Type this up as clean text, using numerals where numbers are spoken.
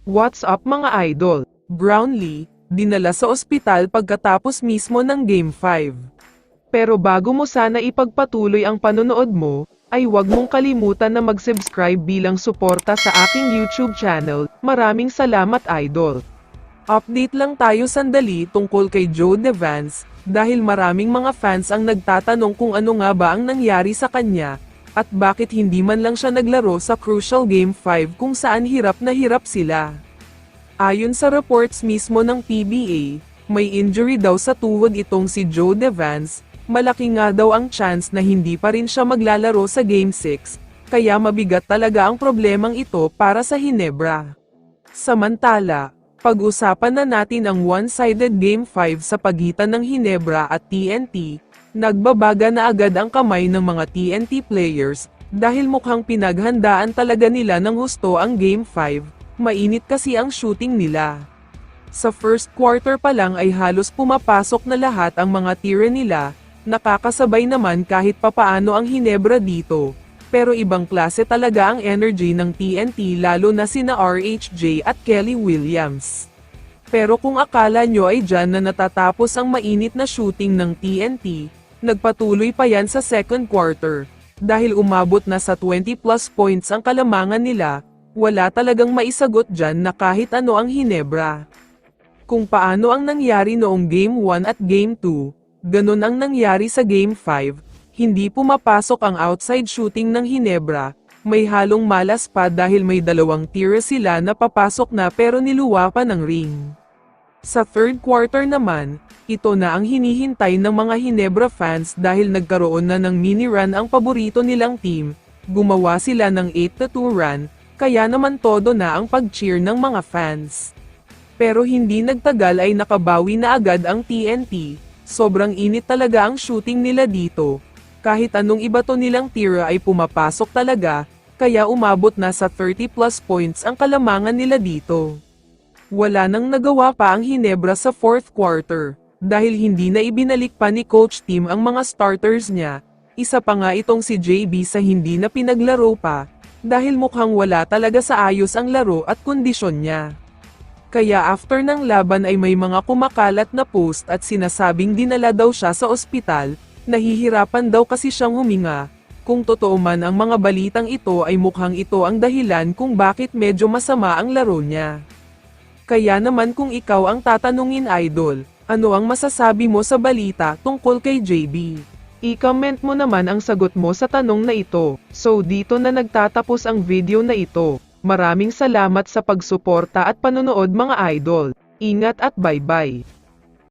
What's up mga idol? Brownlee, dinala sa ospital pagkatapos mismo ng Game 5. Pero bago mo sana ipagpatuloy ang panonood mo, ay huwag mong kalimutan na mag-subscribe bilang suporta sa aking YouTube channel. Maraming salamat idol. Update lang tayo sandali tungkol kay Jody Vance, dahil maraming mga fans ang nagtatanong kung ano nga ba ang nangyari sa kanya, at bakit hindi man lang siya naglaro sa crucial Game 5 kung saan hirap na hirap sila. Ayon sa reports mismo ng PBA, may injury daw sa tuhod itong si Jody Vance, malaki nga daw ang chance na hindi pa rin siya maglalaro sa Game 6, kaya mabigat talaga ang problemang ito para sa Ginebra. Samantala, pag-usapan na natin ang one-sided Game 5 sa pagitan ng Ginebra at TNT, nagbabaga na agad ang kamay ng mga TNT players, dahil mukhang pinaghandaan talaga nila ng husto ang Game 5, mainit kasi ang shooting nila. Sa first quarter pa lang ay halos pumapasok na lahat ang mga tire nila, nakakasabay naman kahit papaano ang Ginebra dito, pero ibang klase talaga ang energy ng TNT lalo na sina RHJ at Kelly Williams. Pero kung akala nyo ay dyan na natatapos ang mainit na shooting ng TNT, nagpatuloy pa yan sa second quarter, dahil umabot na sa 20+ points ang kalamangan nila, wala talagang maisagot dyan na kahit ano ang Ginebra. Kung paano ang nangyari noong Game 1 at Game 2, ganun ang nangyari sa Game 5, hindi pumapasok ang outside shooting ng Ginebra, may halong malas pa dahil may dalawang tira sila na papasok na pero niluwa pa ng ring. Sa third quarter naman, ito na ang hinihintay ng mga Ginebra fans dahil nagkaroon na ng mini run ang paborito nilang team, gumawa sila ng 8-2 run, kaya naman todo na ang pag-cheer ng mga fans. Pero hindi nagtagal ay nakabawi na agad ang TNT, sobrang init talaga ang shooting nila dito. Kahit anong ibato nilang tira ay pumapasok talaga, kaya umabot na sa 30+ points ang kalamangan nila dito. Wala nang nagawa pa ang Ginebra sa fourth quarter, dahil hindi na ibinalik pa ni Coach Tim ang mga starters niya, isa pa nga itong si JB sa hindi na pinaglaro pa, dahil mukhang wala talaga sa ayos ang laro at kondisyon niya. Kaya after ng laban ay may mga kumakalat na post at sinasabing dinala daw siya sa ospital, nahihirapan daw kasi siyang huminga. Kung totoo man ang mga balitang ito ay mukhang ito ang dahilan kung bakit medyo masama ang laro niya. Kaya naman kung ikaw ang tatanungin idol, ano ang masasabi mo sa balita tungkol kay JB? I-comment mo naman ang sagot mo sa tanong na ito. So dito na nagtatapos ang video na ito. Maraming salamat sa pagsuporta at panonood mga idol. Ingat at bye-bye.